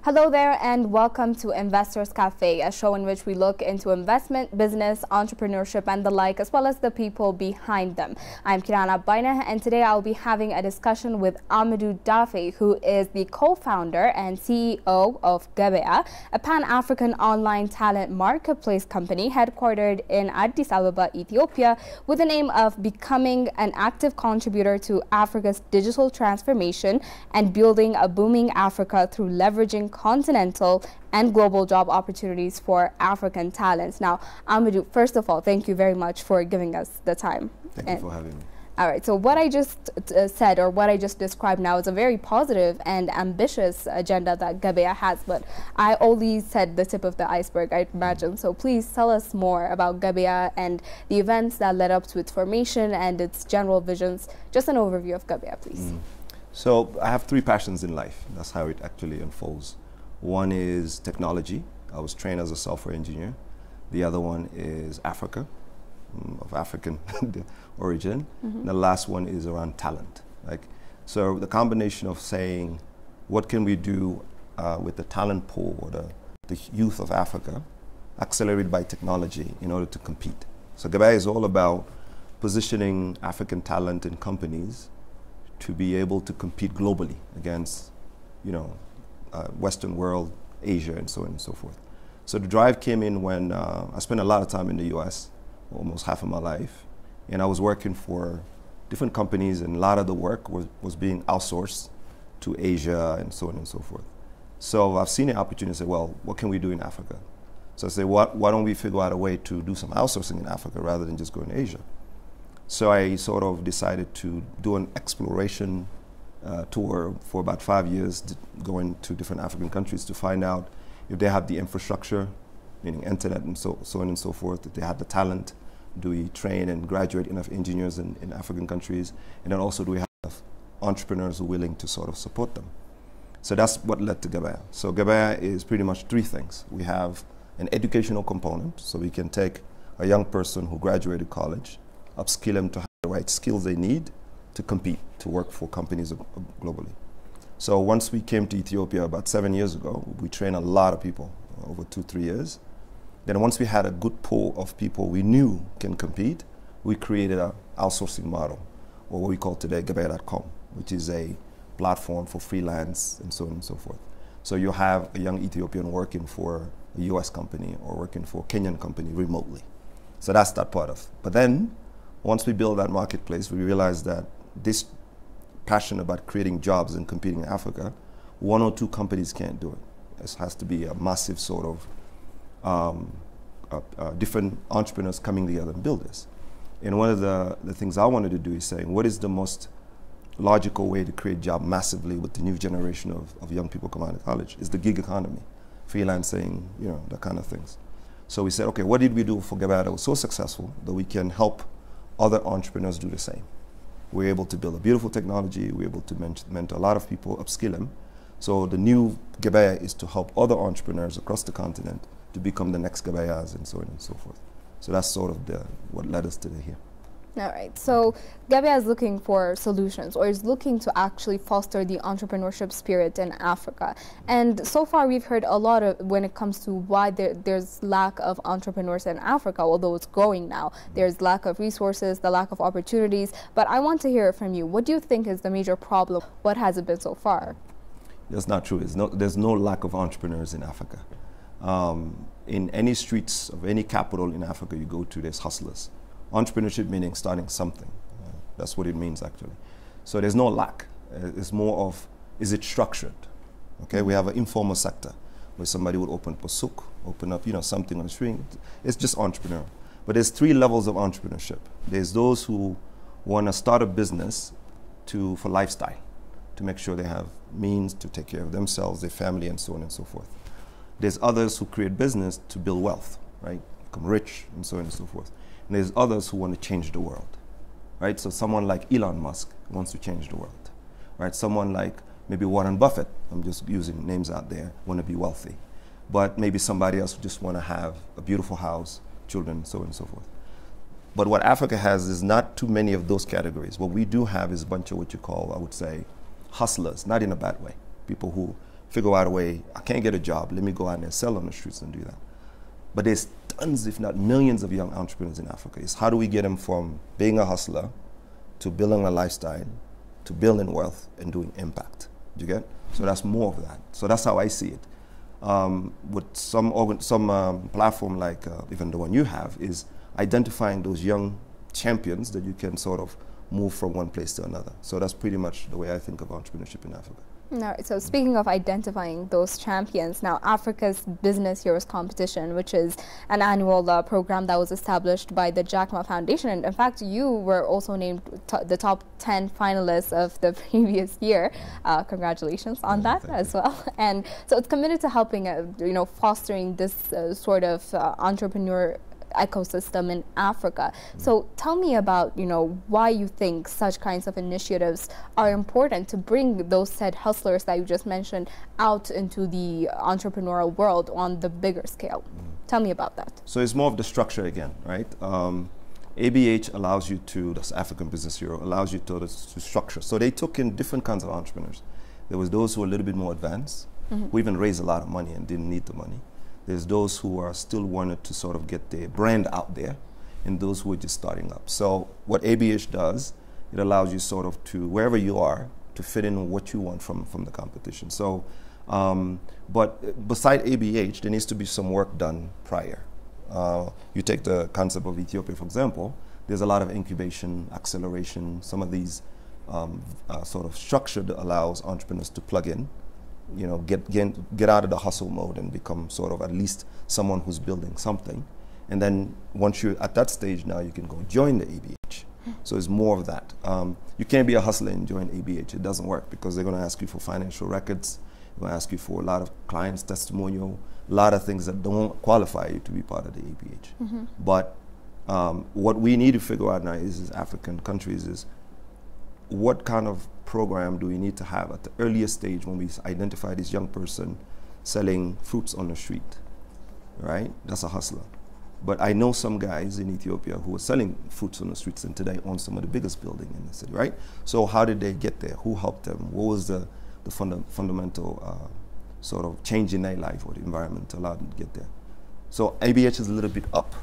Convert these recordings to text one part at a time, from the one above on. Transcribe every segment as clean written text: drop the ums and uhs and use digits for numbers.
Hello there and welcome to Investors Cafe, a show in which we look into investment, business, entrepreneurship and the like, as well as the people behind them. I'm Kirana Baina and today I'll be having a discussion with Amadou Daffe, who is the co-founder and CEO of Gebeya, a pan-African online talent marketplace company headquartered in Addis Ababa, Ethiopia, with the aim of becoming an active contributor to Africa's digital transformation and building a booming Africa through leveraging continental and global job opportunities for African talents. Now, Amadou, first of all, thank you very much for giving us the time. Thank you for having me. All right, so what I just said, or what I just described now, is a very positive and ambitious agenda that Gebeya has, but I only said the tip of the iceberg, I imagine. So please tell us more about Gebeya and the events that led up to its formation and its general visions. Just an overview of Gebeya, please. So I have three passions in life. That's how it actually unfolds. One is technology. I was trained as a software engineer. The other one is Africa, of African origin. And the last one is around talent. So the combination of saying, what can we do with the talent pool or the youth of Africa, accelerated by technology in order to compete. So Gebeya is all about positioning African talent in companies to be able to compete globally against, Western world, Asia, and so on and so forth. So the drive came in when I spent a lot of time in the US, almost half of my life, and I was working for different companies, and a lot of the work was being outsourced to Asia and so on and so forth. So I've seen the opportunity to say, well, what can we do in Africa? So I say, why don't we figure out a way to do some outsourcing in Africa rather than just going to Asia? So I sort of decided to do an exploration tour for about 5 years, going to different African countries to find out if they have the infrastructure, meaning internet and so on and so forth, if they have the talent, do we train and graduate enough engineers in African countries, and then also do we have enough entrepreneurs who are willing to sort of support them. So that's what led to Gebeya. So Gebeya is pretty much three things. We have an educational component, so we can take a young person who graduated college, upskill them to have the right skills they need to compete, to work for companies globally. So once we came to Ethiopia about 7 years ago, we trained a lot of people over 2-3 years. Then once we had a good pool of people we knew can compete, we created an outsourcing model, or what we call today Gebeya.com, which is a platform for freelance and so on and so forth. So you have a young Ethiopian working for a US company or working for a Kenyan company remotely. So that's that part of it. But then, once we build that marketplace, we realized that this passion about creating jobs and competing in Africa, 1 or 2 companies can't do it. It has to be a massive sort of different entrepreneurs coming together and build this. And one of the things I wanted to do is saying, what is the most logical way to create job massively with the new generation of young people coming out of college? Is the gig economy, freelancing, that kind of things. So we said, okay, what did we do for Gebeya that was so successful that we can help other entrepreneurs do the same? We're able to build a beautiful technology. We're able to mentor a lot of people, upskill them. So the new Gebeya is to help other entrepreneurs across the continent to become the next Gebeyas and so on and so forth. So that's sort of what led us to here. All right, so Gebeya is looking for solutions, or is looking to actually foster the entrepreneurship spirit in Africa. And so far we've heard a lot of, when it comes to why there's lack of entrepreneurs in Africa, although it's growing now. There's lack of resources, the lack of opportunities, but I want to hear it from you. What do you think is the major problem? What has it been so far? That's not true. There's no lack of entrepreneurs in Africa. In any streets of any capital in Africa you go to, there's hustlers. Entrepreneurship meaning starting something. That's what it means actually. So there's no lack. It's more of, is it structured? Okay, we have an informal sector where somebody would open up a souk, open up something on the street. It's just entrepreneur. But there's 3 levels of entrepreneurship. There's those who want to start a business for lifestyle, to make sure they have means to take care of themselves, their family, and so on and so forth. There's others who create business to build wealth, right? Become rich, and so on and so forth. And there's others who want to change the world, right? So someone like Elon Musk wants to change the world, right? Someone like maybe Warren Buffett, I'm just using names out there, want to be wealthy. But maybe somebody else who just want to have a beautiful house, children, so on and so forth. But what Africa has is not too many of those categories. What we do have is a bunch of what you call, I would say, hustlers, not in a bad way. People who figure out a way, I can't get a job, let me go out and sell on the streets and do that. But there's tons, if not millions, of young entrepreneurs in Africa. It's how do we get them from being a hustler to building a lifestyle, to building wealth and doing impact. Do you get? So that's more of that. So that's how I see it. With some platform like even the one you have is identifying those young champions that you can sort of move from one place to another. So that's pretty much the way I think of entrepreneurship in Africa. No, so speaking of identifying those champions, now Africa's Business Heroes Competition, which is an annual program that was established by the Jack Ma Foundation, and in fact you were also named the top 10 finalists of the previous year. Congratulations on that as well. And so it's committed to helping, fostering this sort of entrepreneur ecosystem in Africa. So tell me about, why you think such kinds of initiatives are important to bring those said hustlers that you just mentioned out into the entrepreneurial world on the bigger scale. Tell me about that. So it's more of the structure again, right? ABH allows you to, that's African Business Hero, allows you to structure. So they took in different kinds of entrepreneurs. There was those who were a little bit more advanced, who even raised a lot of money and didn't need the money. There's those who are still wanted to sort of get their brand out there, and those who are just starting up. So what ABH does, it allows you sort of to, wherever you are, to fit in what you want from the competition. So, but beside ABH, there needs to be some work done prior. You take the concept of Ethiopia, for example, there's a lot of incubation, acceleration, some of these sort of structure that allows entrepreneurs to plug in, get out of the hustle mode and become sort of at least someone who's building something. And then once you're at that stage, now you can go join the ABH. So it's more of that. You can't be a hustler and join ABH. It doesn't work because they're going to ask you for financial records. They're going to ask you for a lot of clients' testimonial, a lot of things that don't qualify you to be part of the ABH. But what we need to figure out now is African countries is what kind of program do we need to have at the earliest stage when we identify this young person selling fruits on the street, right? That's a hustler. But I know some guys in Ethiopia who are selling fruits on the streets and today own some of the biggest buildings in the city, right? So how did they get there? Who helped them? What was the fundamental sort of change in their life or the environment to allow them to get there? So ABH is a little bit up.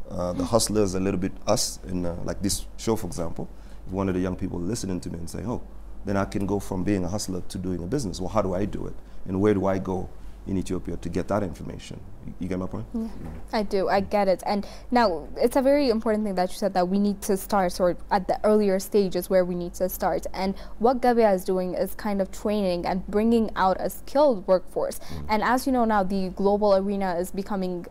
The hustler is a little bit us. In like this show, for example, if one of the young people listening to me and say, oh, then I can go from being a hustler to doing a business. Well, how do I do it? And where do I go in Ethiopia to get that information? You get my point? Yeah, I do. I get it. And now it's a very important thing that you said that we need to start sort of at the earlier stages where we need to start. And what Gebeya is doing is kind of training and bringing out a skilled workforce. And as you know now, the global arena is becoming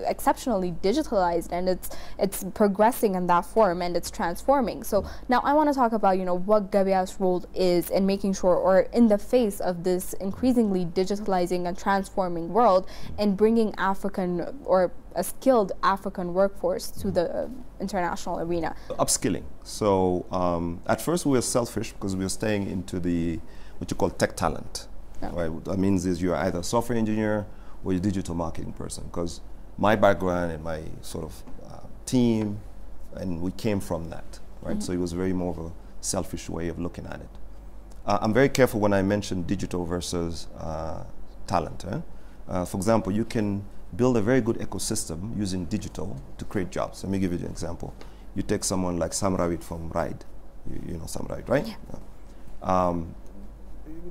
exceptionally digitalized, and it's progressing in that form and it's transforming. So now I want to talk about what Gebeya's role is in making sure, or in the face of this increasingly digitalizing and transforming world, and bringing African or a skilled African workforce to the international arena. Upskilling. So at first we were selfish because we were staying into the what you call tech talent. Right? What that means is you're either a software engineer or you're a digital marketing person, because my background and my sort of team, and we came from that, right? So it was very more of a selfish way of looking at it. I'm very careful when I mention digital versus talent. For example, you can build a very good ecosystem using digital to create jobs. Let me give you an example. You take someone like Sam Rawit from Ride. You know Sam Rawit, right? Yeah.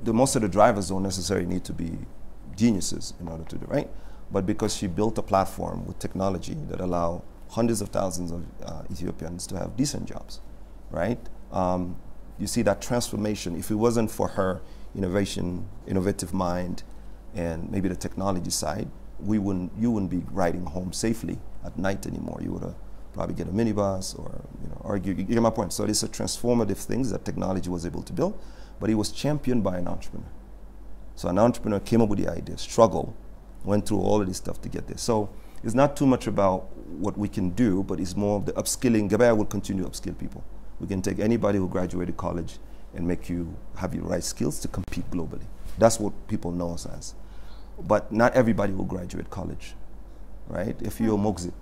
Most of the drivers don't necessarily need to be geniuses in order to do, right? But because she built a platform with technology that allow hundreds of thousands of Ethiopians to have decent jobs, right? You see that transformation. If it wasn't for her innovative mind, and maybe the technology side, you wouldn't be riding home safely at night anymore. You would probably get a minibus or you get my point. So it's a transformative things that technology was able to build, but it was championed by an entrepreneur. So an entrepreneur came up with the idea, struggled, went through all of this stuff to get there. So it's not too much about what we can do, but it's more of the upskilling. Gebeya will continue to upskill people. We can take anybody who graduated college and make you have your right skills to compete globally. That's what people know us as. But not everybody will graduate college, right? If you're a Mogzit,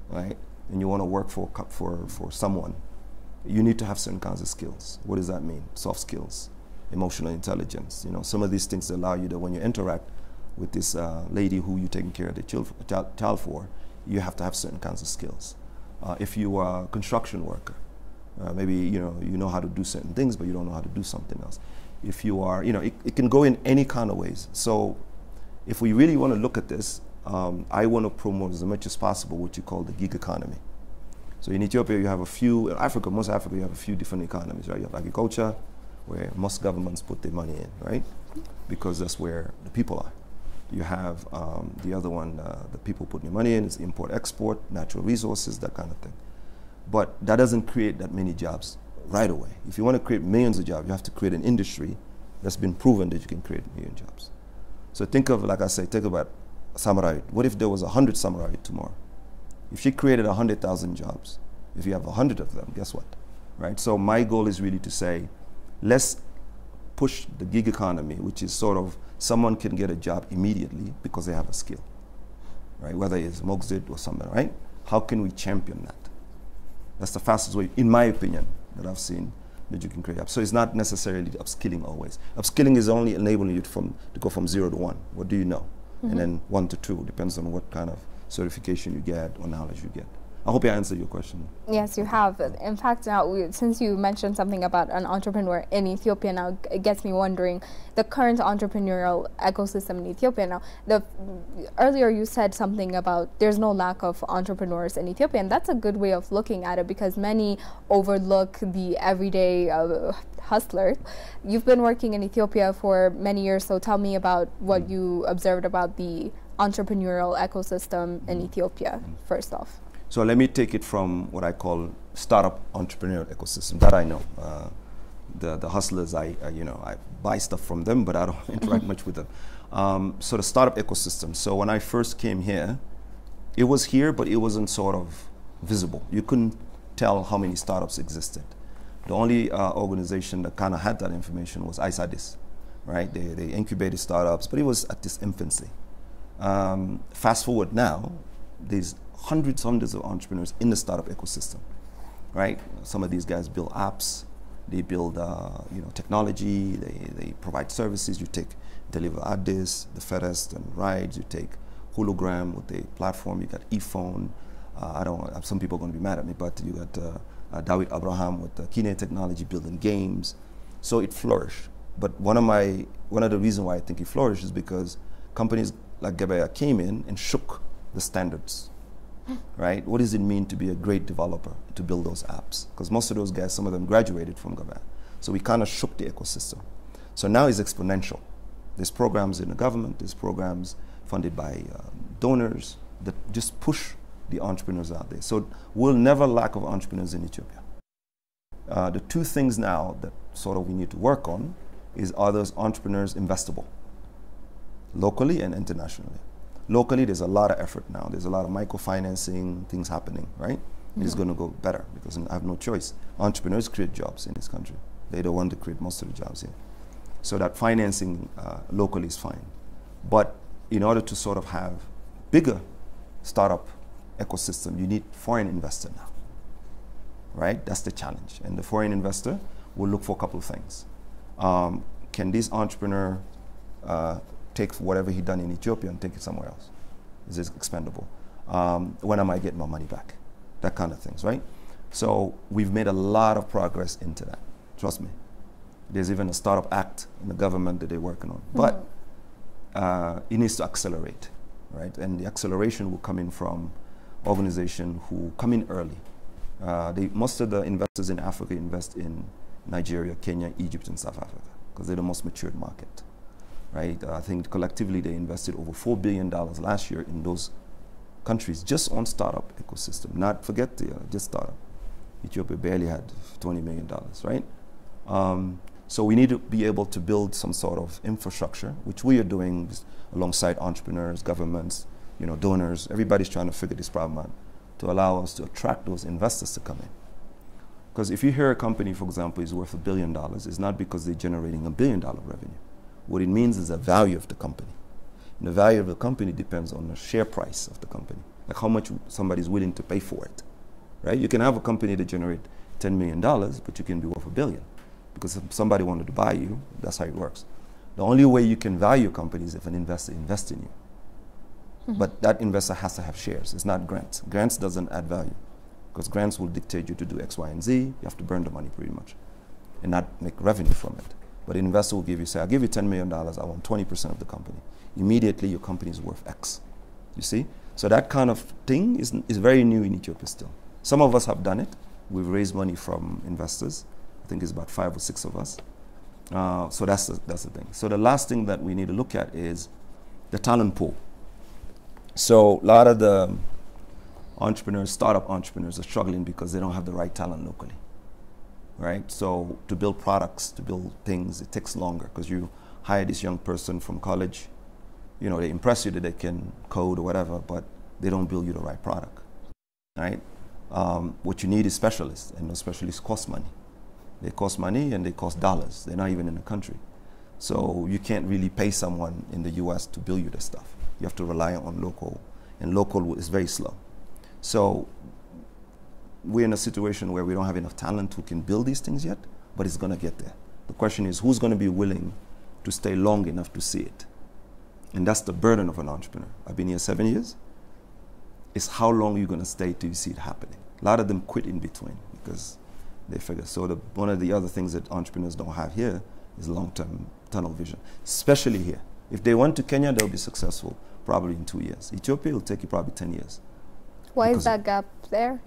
right, and you want to work for someone, you need to have certain kinds of skills. What does that mean? Soft skills, emotional intelligence. You know, some of these things allow you to, when you interact with this lady who you're taking care of the child for, you have to have certain kinds of skills. If you are a construction worker, maybe you know how to do certain things, but you don't know how to do something else. If you are, it can go in any kind of ways. So if we really want to look at this, I want to promote as much as possible what you call the gig economy. So in Ethiopia, you have a few, in Africa, most Africa, you have a few different economies, right? You have agriculture, where most governments put their money in, right? Because that's where the people are. You have the other one, the people putting money in, is import, export, natural resources, that kind of thing. But that doesn't create that many jobs right away. If you want to create millions of jobs, you have to create an industry that's been proven that you can create a million jobs. So think of, like I say, think about samurai. What if there was 100 samurai tomorrow? If she created 100,000 jobs, if you have 100 of them, guess what, right? So my goal is really to say, let's push the gig economy, which is sort of someone can get a job immediately because they have a skill, right? Whether it's Moxid or something, right? How can we champion that? That's the fastest way, in my opinion, that I've seen that you can create apps. So it's not necessarily upskilling always. Upskilling is only enabling you to go from 0 to 1. What do you know? Mm-hmm. And then 1 to 2, depends on what kind of certification you get or knowledge you get. I hope I answered your question. Yes, you have. In fact, now, since you mentioned something about an entrepreneur in Ethiopia, now it gets me wondering the current entrepreneurial ecosystem in Ethiopia. Now, earlier you said something about there's no lack of entrepreneurs in Ethiopia, and that's a good way of looking at it because many overlook the everyday hustler. You've been working in Ethiopia for many years, so tell me about what you observed about the entrepreneurial ecosystem in Ethiopia, first off. So let me take it from what I call startup entrepreneurial ecosystem that I know. The hustlers, I buy stuff from them, but I don't interact much with them. So the startup ecosystem. So when I first came here, it was here, but it wasn't sort of visible. You couldn't tell how many startups existed. The only organization that kind of had that information was ISADIS, right? They incubated startups, but it was at this infancy. Fast forward now, there's hundreds of entrepreneurs in the startup ecosystem, right? Some of these guys build apps, they build technology, they provide services. You take Deliver Addis, the Ferest and Rides, you take Hologram with the platform, you got ePhone. Some people are going to be mad at me, but you got Dawit Abraham with the Kine technology building games. So it flourished. But one of the reasons why I think it flourished is because companies like Gebeya came in and shook the standards. Right? What does it mean to be a great developer, to build those apps? Because most of those guys, some of them graduated from Gebeya. So we kind of shook the ecosystem. So now it's exponential. There's programs in the government, there's programs funded by donors that just push the entrepreneurs out there. So we'll never lack of entrepreneurs in Ethiopia. The two things now that sort of we need to work on is, are those entrepreneurs investable? Locally and internationally. Locally, there's a lot of effort now. There's a lot of microfinancing, things happening, right? Mm-hmm. It's going to go better because I have no choice. Entrepreneurs create jobs in this country. They're the one to create most of the jobs here. So that financing locally is fine. But in order to sort of have bigger startup ecosystem, you need foreign investor now, right? That's the challenge. And the foreign investor will look for a couple of things. Can this entrepreneur take whatever he done in Ethiopia and take it somewhere else? Is it expendable? When am I getting my money back? That kind of things, right? So we've made a lot of progress into that. Trust me. There's even a startup act in the government that they're working on. Mm-hmm. But it needs to accelerate, right? And the acceleration will come in from organizations who come in early. Most of the investors in Africa invest in Nigeria, Kenya, Egypt, and South Africa because they're the most matured market. Right? I think collectively they invested over $4 billion last year in those countries just on startup ecosystem. Not forget just startup. Ethiopia barely had $20 million, right? So we need to be able to build some sort of infrastructure, which we are doing alongside entrepreneurs, governments, donors. Everybody's trying to figure this problem out to allow us to attract those investors to come in. Because if you hear a company, for example, is worth $1 billion, it's not because they're generating $1 billion revenue. What it means is the value of the company. And the value of the company depends on the share price of the company, like how much somebody's willing to pay for it, right? You can have a company that generates $10 million, but you can be worth $1 billion. because if somebody wanted to buy you, that's how it works. The only way you can value a company is if an investor invests in you. But that investor has to have shares. It's not grants. Grants doesn't add value because grants will dictate you to do X, Y, and Z. You have to burn the money pretty much and not make revenue from it. But an investor will give you, say, I'll give you $10 million. I want 20% of the company. Immediately, your company is worth X. You see? So that kind of thing is very new in Ethiopia still. Some of us have done it. We've raised money from investors. I think it's about 5 or 6 of us. So that's the thing. So the last thing that we need to look at is the talent pool. So a lot of the entrepreneurs, startup entrepreneurs, are struggling because they don't have the right talent locally, right? So to build products, to build things, it takes longer because you hire this young person from college, you know, they impress you that they can code or whatever, but they don't build you the right product, right? What you need is specialists, and those specialists cost money. They cost money and they cost dollars. They're not even in the country. So you can't really pay someone in the US to build you this stuff. You have to rely on local, and local is very slow. So we're in a situation where we don't have enough talent who can build these things yet, but it's going to get there. The question is, who's going to be willing to stay long enough to see it? And that's the burden of an entrepreneur. I've been here 7 years. It's how long you're going to stay till you see it happening. A lot of them quit in between because they figure. So one of the other things that entrepreneurs don't have here is long-term tunnel vision, especially here. If they went to Kenya, they'll be successful probably in 2 years. Ethiopia will take you probably 10 years. Why is that gap there?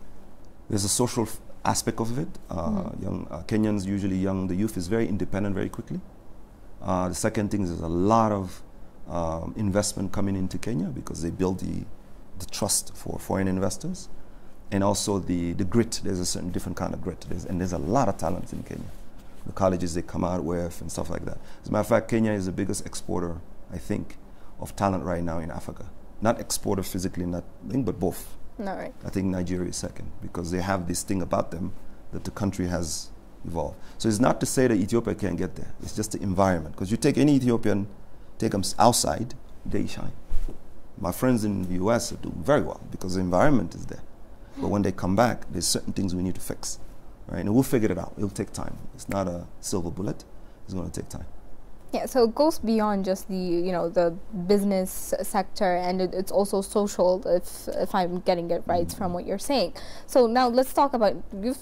There's a social aspect of it. Young Kenyans, usually young, the youth is very independent very quickly. The second thing is there's a lot of investment coming into Kenya because they build the trust for foreign investors. And also the grit, there's a certain different kind of grit. There's a lot of talent in Kenya. The colleges they come out with and stuff like that. As a matter of fact, Kenya is the biggest exporter, I think, of talent right now in Africa. Not exporter physically, but both. No, right. I think Nigeria is second because they have this thing about them that the country has evolved. So it's not to say that Ethiopia can't get there. It's just the environment. Because you take any Ethiopian, take them outside, they shine. My friends in the US do very well because the environment is there. But when they come back, there's certain things we need to fix. Right? And we'll figure it out. It'll take time. It's not a silver bullet. It's going to take time. Yeah, so it goes beyond just the business sector, and it's also social, if I'm getting it right from what you're saying. So now let's talk about, you've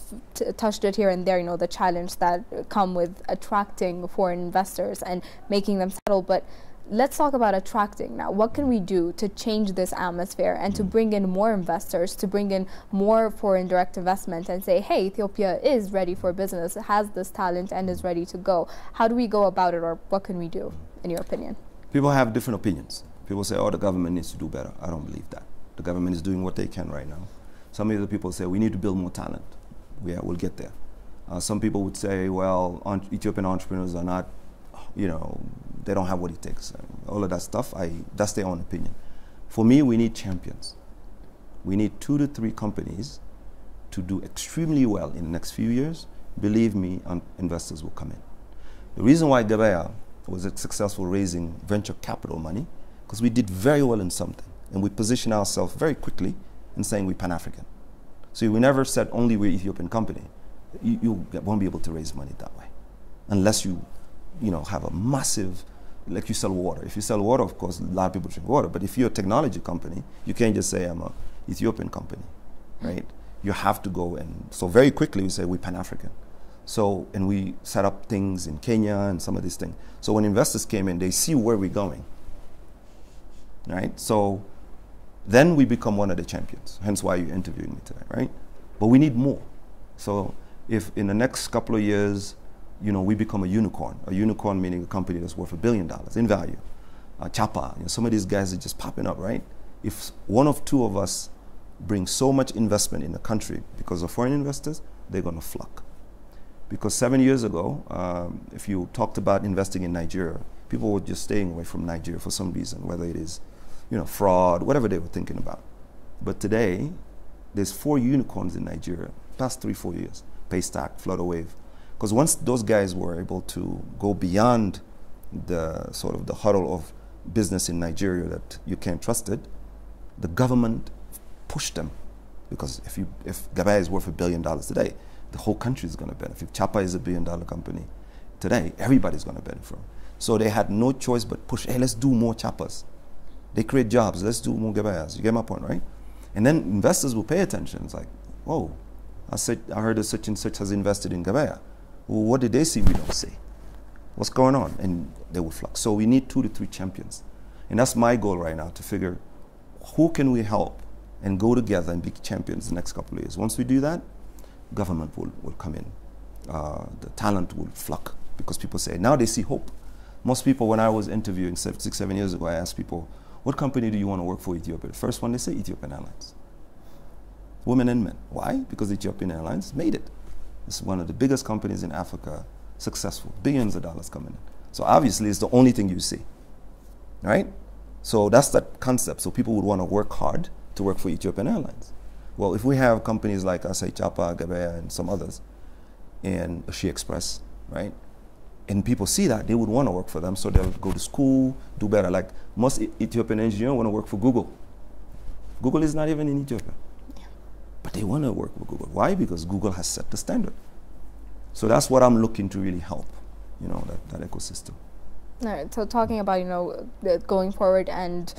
touched it here and there, the challenge that come with attracting foreign investors and making them settle, but let's talk about attracting now. What can we do to change this atmosphere and to bring in more investors, to bring in more foreign direct investment and say, hey, Ethiopia is ready for business, has this talent and is ready to go. How do we go about it, or what can we do, in your opinion? People have different opinions. People say, oh, the government needs to do better. I don't believe that. The government is doing what they can right now. Some of the people say, we need to build more talent. Yeah, we'll get there. Some people would say, well, Ethiopian entrepreneurs are not, they don't have what it takes. All of that stuff, that's their own opinion. For me, we need champions. We need 2 to 3 companies to do extremely well in the next few years. Believe me, investors will come in. The reason why Gebeya was successful raising venture capital money, because we did very well in something, and we positioned ourselves very quickly in saying we're Pan-African. So we never said only we're Ethiopian company. You won't be able to raise money that way, unless you have a massive, like you sell water. If you sell water, of course, a lot of people drink water. But if you're a technology company, you can't just say I'm an Ethiopian company, right? You have to go, and so very quickly we say we're Pan-African. So, and we set up things in Kenya and some of these things. So when investors came in, they see where we're going, right? So then we become one of the champions. Hence why you're interviewing me today, right? But we need more. So if in the next couple of years, we become a unicorn meaning a company that's worth $1 billion in value. Chapa, some of these guys are just popping up, right? If one of 2 of us bring so much investment in the country because of foreign investors, they're going to flock. Because 7 years ago, if you talked about investing in Nigeria, people were just staying away from Nigeria for some reason, whether it is, fraud, whatever they were thinking about. But today, there's 4 unicorns in Nigeria, past 3-4 years, Paystack, Flutterwave. Because once those guys were able to go beyond the sort of the huddle of business in Nigeria that you can't trust it, the government pushed them. Because if Gebeya is worth $1 billion today, the whole country is going to benefit. If Chapa is a $1 billion company, today, everybody's going to benefit from. So they had no choice but push, hey, let's do more chapas. They create jobs, let's do more gebeyas. You get my point, right? And then investors will pay attention. It's like, whoa, I heard that such and such has invested in Gebeya. Well, what did they see we don't see? What's going on? And they will flock. So we need 2 to 3 champions. And that's my goal right now, to figure who can we help and go together and be champions the next couple of years. Once we do that, government will come in. The talent will flock because people say, now they see hope. Most people, when I was interviewing 6, 7 years ago, I asked people, what company do you want to work for Ethiopia? The first one, they say Ethiopian Airlines. Women and men. Why? Because Ethiopian Airlines made it. It's one of the biggest companies in Africa, successful, billions of dollars coming in. So obviously it's the only thing you see, right? So that's that concept. So people would want to work hard to work for Ethiopian Airlines. Well, if we have companies like Asai Chapa, Gebeya, and some others, and Ashi Express, right? And people see that, they would want to work for them, so they'll go to school, do better. Like most Ethiopian engineers want to work for Google. Google is not even in Ethiopia. But they want to work with Google. Why? Because Google has set the standard. So that's what I'm looking to really help, that ecosystem. All right, so talking about, going forward and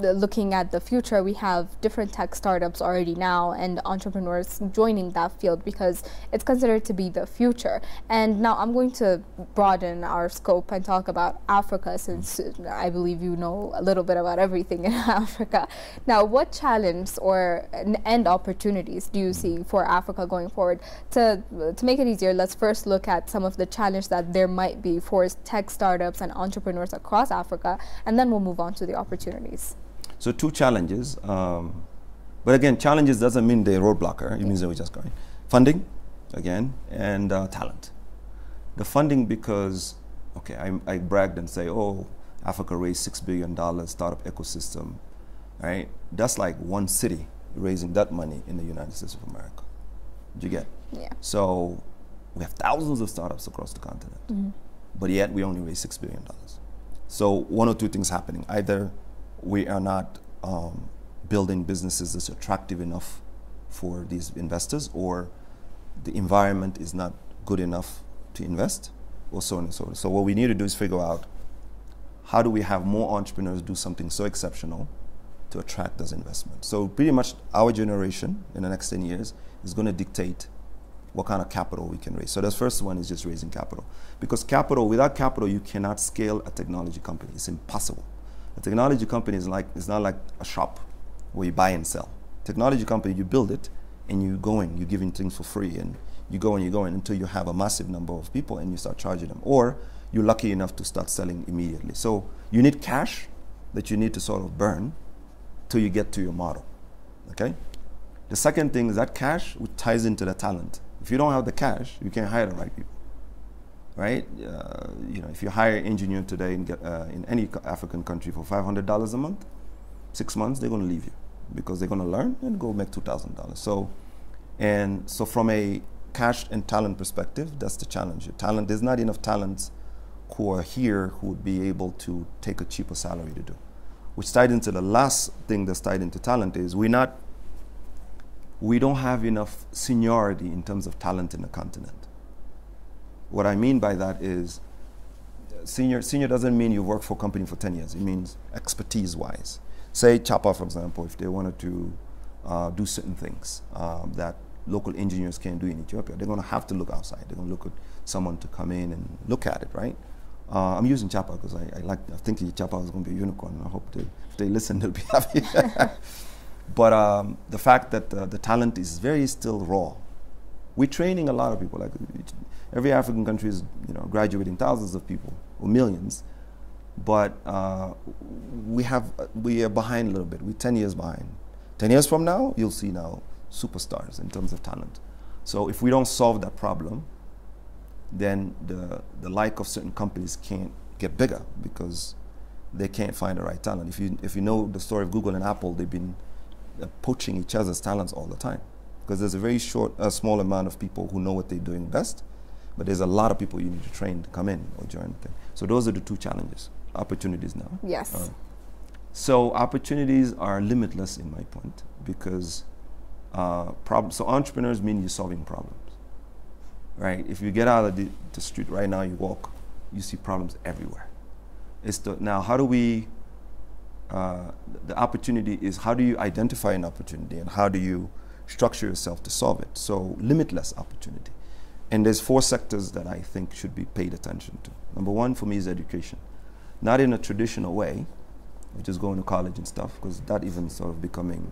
looking at the future, we have different tech startups already now and entrepreneurs joining that field because it's considered to be the future. And now I'm going to broaden our scope and talk about Africa, since I believe you know a little bit about everything in Africa. Now, what challenge and opportunities do you see for Africa going forward? To make it easier, let's first look at some of the challenges that there might be for tech startups and entrepreneurs across Africa, and then we'll move on to the opportunities. So 2 challenges, but again, challenges doesn't mean they're roadblocker. It means that we're just going. Funding, again, and talent. The funding because, okay, I bragged and say, oh, Africa raised $6 billion startup ecosystem, right? That's like one city raising that money in the United States of America. Did you get? Yeah. So we have thousands of startups across the continent, but yet we only raised $6 billion. So 1 or 2 things happening. Either we are not building businesses that's attractive enough for these investors, or the environment is not good enough to invest, or so on and so on. So what we need to do is figure out, how do we have more entrepreneurs do something so exceptional to attract those investments? So pretty much our generation in the next 10 years is going to dictate what kind of capital we can raise. So the first one is just raising capital. Because without capital, you cannot scale a technology company. It's impossible. A technology company is not like a shop where you buy and sell. Technology company, you build it and you're giving things for free, and you're going until you have a massive number of people and you start charging them, or you're lucky enough to start selling immediately. So you need cash that you need to sort of burn till you get to your model, okay? The second thing is that cash, which ties into the talent. If you don't have the cash, you can't hire the right people. Right? If you hire an engineer today in any African country for $500 a month, 6 months, they're going to leave you because they're going to learn and go make $2,000. So from a cash and talent perspective, that's the challenge. There's not enough talents who are here who would be able to take a cheaper salary to do. Which tied into the last thing that's tied into talent is we don't have enough seniority in terms of talent in the continent. What I mean by that is senior doesn't mean you work for a company for 10 years. It means expertise-wise. Say Chapa, for example, if they wanted to do certain things that local engineers can't do in Ethiopia, they're going to have to look outside. They're going to look at someone to come in and look at it, right? I'm using Chapa because I think Chapa is going to be a unicorn. I hope if they listen, they'll be happy. But the fact that the talent is very still raw. We're training a lot of people. Like every African country is, graduating thousands of people or millions, but we are behind a little bit. We're 10 years behind. 10 years from now, you'll see now superstars in terms of talent. So if we don't solve that problem, then the like of certain companies can't get bigger because they can't find the right talent. If you know the story of Google and Apple, they've been poaching each other's talents all the time. Because there's a very small amount of people who know what they're doing best, but there's a lot of people you need to train to come in or join the thing. So those are the 2 challenges. Opportunities now. Yes. So opportunities are limitless in my point, because so entrepreneurs mean you're solving problems. right? If you get out of the street right now, you walk, you see problems everywhere. Now, how do we, the opportunity is, how do you identify an opportunity and how do you structure yourself to solve it? So limitless opportunity. And there's 4 sectors that I think should be paid attention to. Number 1 for me is education. Not in a traditional way, which is going to college and stuff, because that even sort of becoming,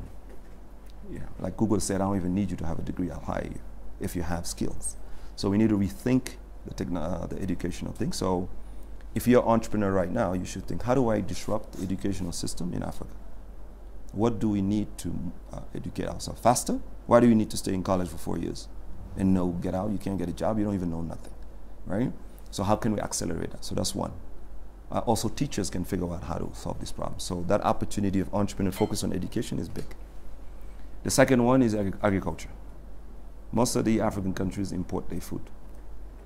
like Google said, I don't even need you to have a degree, I'll hire you if you have skills. So we need to rethink the educational thing. So if you're an entrepreneur right now, you should think, how do I disrupt the educational system in Africa? What do we need to educate ourselves faster? Why do we need to stay in college for 4 years and no get out? You can't get a job, you don't even know nothing, right? So how can we accelerate that? So that's one. Also, teachers can figure out how to solve this problem. So that opportunity of entrepreneur focus on education is big. The second one is agriculture. Most of the African countries import their food,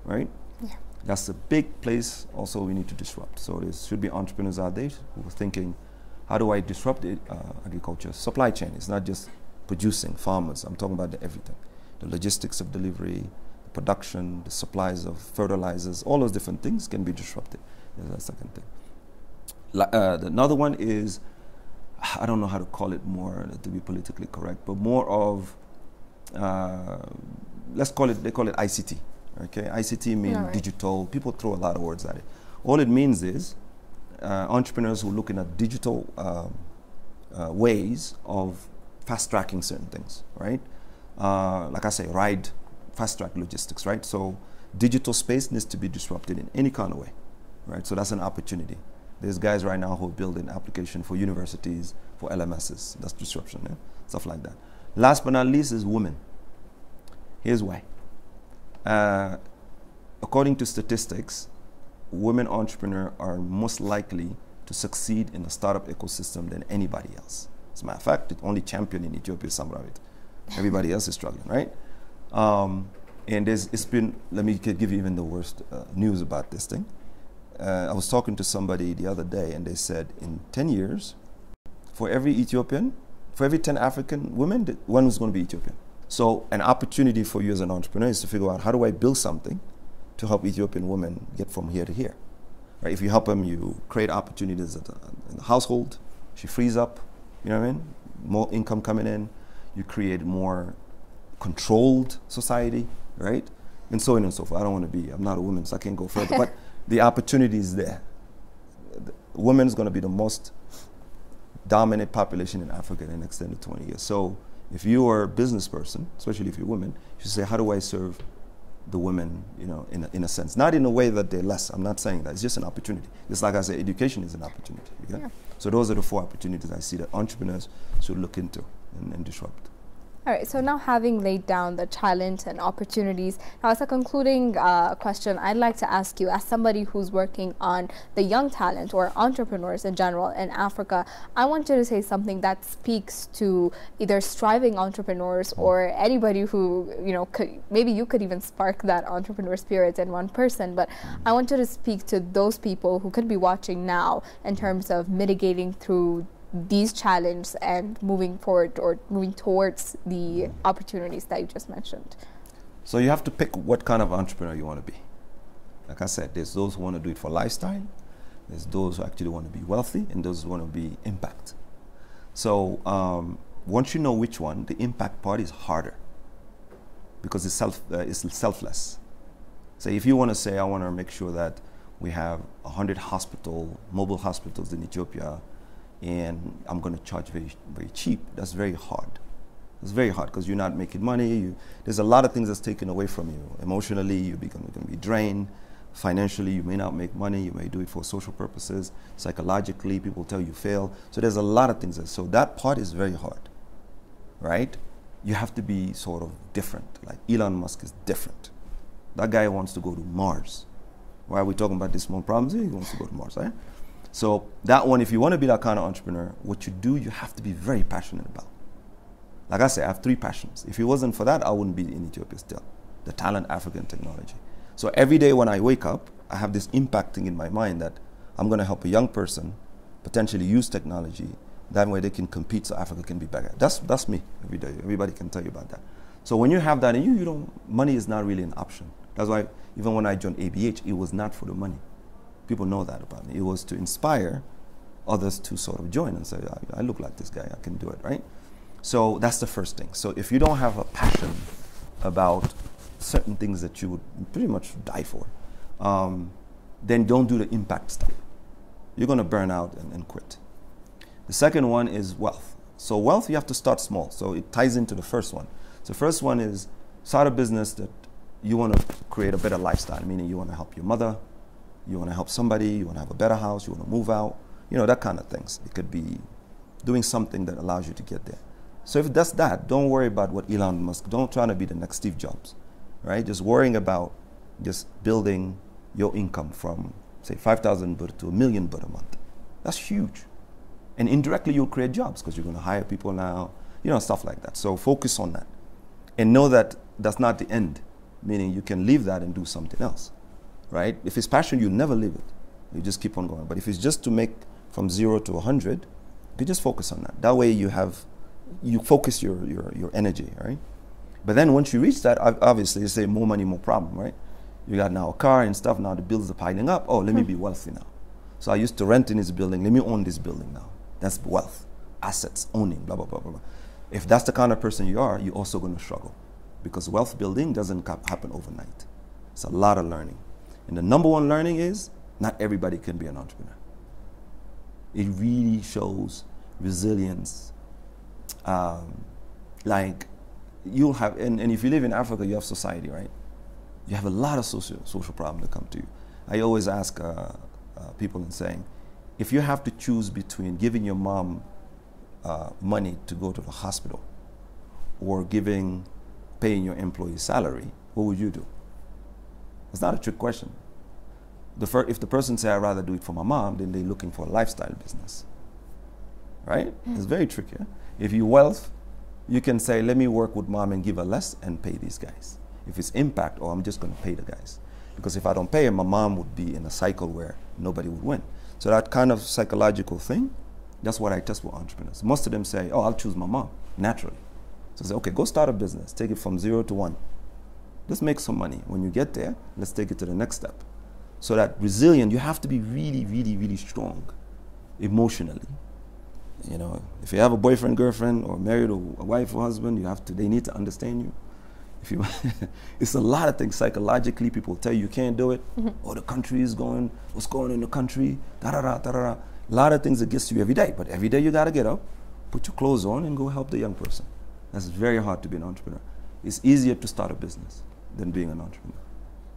right? Yeah. That's a big place also we need to disrupt. So there should be entrepreneurs out there who are thinking, how do I disrupt the agriculture supply chain? It's not just producing, farmers. I'm talking about everything. The logistics of delivery, the production, the supplies of fertilizers, all those different things can be disrupted. That's the second thing. Another one is, I don't know how to call it more to be politically correct, but more of, let's call it, they call it ICT. Okay, ICT means digital. People throw a lot of words at it. All it means is entrepreneurs who are looking at digital ways of fast-tracking certain things, right? Like I say, fast-track logistics, right? So digital space needs to be disrupted in any kind of way, right? So that's an opportunity. There's guys right now who are building application for universities, for LMSs. That's disruption, yeah? Stuff like that. Last but not least is women. Here's why. According to statistics, women entrepreneurs are most likely to succeed in the startup ecosystem than anybody else. As a matter of fact, the only champion in Ethiopia is Samrawit. Everybody else is struggling, right? And it's been, let me give you even the worst news about this thing. I was talking to somebody the other day and they said in 10 years, for every 10 African women, one is going to be Ethiopian. So an opportunity for you as an entrepreneur is to figure out, how do I build something to help Ethiopian women get from here to here? Right? If you help them, you create opportunities in the household. She frees up, you know what I mean? More income coming in. You create more controlled society, right? And so on and so forth. I don't want to be, I'm not a woman, so I can't go further. But the opportunity is there. Women is going to be the most dominant population in Africa in the next 10 to 20 years. So if you are a business person, especially if you're women, you should say, how do I serve the women, you know, in a sense? Not in a way that they're less. I'm not saying that. It's just an opportunity. Just like I said, education is an opportunity. Okay? Yeah. So those are the 4 opportunities I see that entrepreneurs should look into and disrupt. All right, so now having laid down the challenge and opportunities, now as a concluding question, I'd like to ask you, as somebody who's working on the young talent or entrepreneurs in general in Africa, I want you to say something that speaks to either striving entrepreneurs or anybody who, you know, maybe you could even spark that entrepreneur spirit in one person, but I want you to speak to those people who could be watching now in terms of mitigating through these challenges and moving forward or moving towards the opportunities that you just mentioned. So you have to pick what kind of entrepreneur you want to be. Like I said, there's those who want to do it for lifestyle, there's those who actually want to be wealthy, and those who want to be impact. So once you know which one, the impact part is harder because it's selfless. So if you want to say, I want to make sure that we have 100 mobile hospitals in Ethiopia, and I'm going to charge very, very cheap, that's very hard. It's very hard because you're not making money. There's a lot of things that's taken away from you. Emotionally, you're going to be drained. Financially, you may not make money. You may do it for social purposes. Psychologically, people tell you fail. So there's a lot of things. So that part is very hard, right? You have to be sort of different. Like Elon Musk is different. That guy wants to go to Mars. Why are we talking about these small problems? He wants to go to Mars, right? So that one, if you want to be that kind of entrepreneur, what you do, you have to be very passionate about. Like I say, I have 3 passions. If it wasn't for that, I wouldn't be in Ethiopia still. The talent, African technology. So every day when I wake up, I have this impacting in my mind that I'm going to help a young person potentially use technology. That way they can compete so Africa can be better. That's me every day. Everybody can tell you about that. So when you have that in you, money is not really an option. That's why even when I joined ABH, it was not for the money. People know that about me. It was to inspire others to sort of join and say, I look like this guy, I can do it, right? So that's the first thing. So if you don't have a passion about certain things that you would pretty much die for, then don't do the impact stuff. You're going to burn out and quit. The second one is wealth. So wealth, you have to start small. So it ties into the first one. So the first one is start a business that you want to create a better lifestyle, meaning you want to help your mother, you want to help somebody, you want to have a better house, you want to move out, you know, that kind of things. It could be doing something that allows you to get there. So if that's that, don't worry about what Elon Musk, don't try to be the next Steve Jobs, right? Just worrying about just building your income from, say, 5,000 baht to 1 million baht a month. That's huge. And indirectly, you'll create jobs because you're going to hire people now, you know, stuff like that. So focus on that. And know that that's not the end, meaning you can leave that and do something else, right? If it's passion, you'll never leave it. You just keep on going. But if it's just to make from 0 to 100, you just focus on that. That way you focus your energy, right? But then once you reach that, obviously, you say more money, more problem, right? You got now a car and stuff, now the bills are piling up. Oh, let me be wealthy now. So I used to rent in this building, let me own this building now. That's wealth, assets, owning, blah, blah, blah, blah, blah. If that's the kind of person you are, you're also going to struggle because wealth building doesn't happen overnight. It's a lot of learning. And the number one learning is not everybody can be an entrepreneur. It really shows resilience. Like you'll have, and if you live in Africa, you have society, right? You have a lot of social problems that come to you. I always ask people and saying, if you have to choose between giving your mom money to go to the hospital or paying your employee salary, what would you do? It's not a trick question. If the person say, I'd rather do it for my mom, then they're looking for a lifestyle business, right? It's very tricky. Yeah? If you wealth, you can say, let me work with mom and give her less and pay these guys. If it's impact, oh, I'm just going to pay the guys. Because if I don't pay him, my mom would be in a cycle where nobody would win. So that kind of psychological thing, that's what I test with entrepreneurs. Most of them say, oh, I'll choose my mom, naturally. So I say, okay, go start a business. Take it from 0 to 1. Just make some money. When you get there, let's take it to the next step. So that resilient, you have to be really, really, really strong emotionally. You know, if you have a boyfriend, girlfriend, or married, or a wife or husband, they need to understand you. If you, it's a lot of things psychologically. People tell you can't do it. Oh, the country is going. What's going on in the country? Da da da da da. A lot of things that gets to you every day. But every day you gotta get up, put your clothes on, and go help the young person. That's very hard to be an entrepreneur. It's easier to start a business than being an entrepreneur,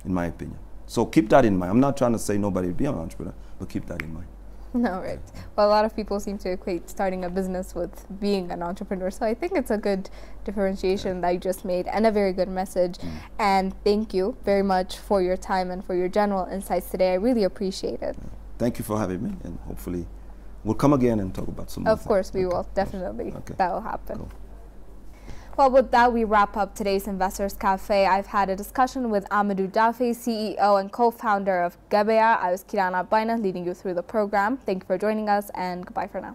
in my opinion. So keep that in mind. I'm not trying to say nobody be an entrepreneur, but keep that in mind. No, right. Well, a lot of people seem to equate starting a business with being an entrepreneur. So I think it's a good differentiation that you just made and a very good message. And thank you very much for your time and for your general insights today. I really appreciate it. Thank you for having me. And hopefully we'll come again and talk about some more. Of course, we will. Definitely. Okay. That will happen. Cool. Well, with that, we wrap up today's Investors Cafe. I've had a discussion with Amadou Daffe, CEO and co-founder of Gebeya. I was Kirana Baina, leading you through the program. Thank you for joining us, and goodbye for now.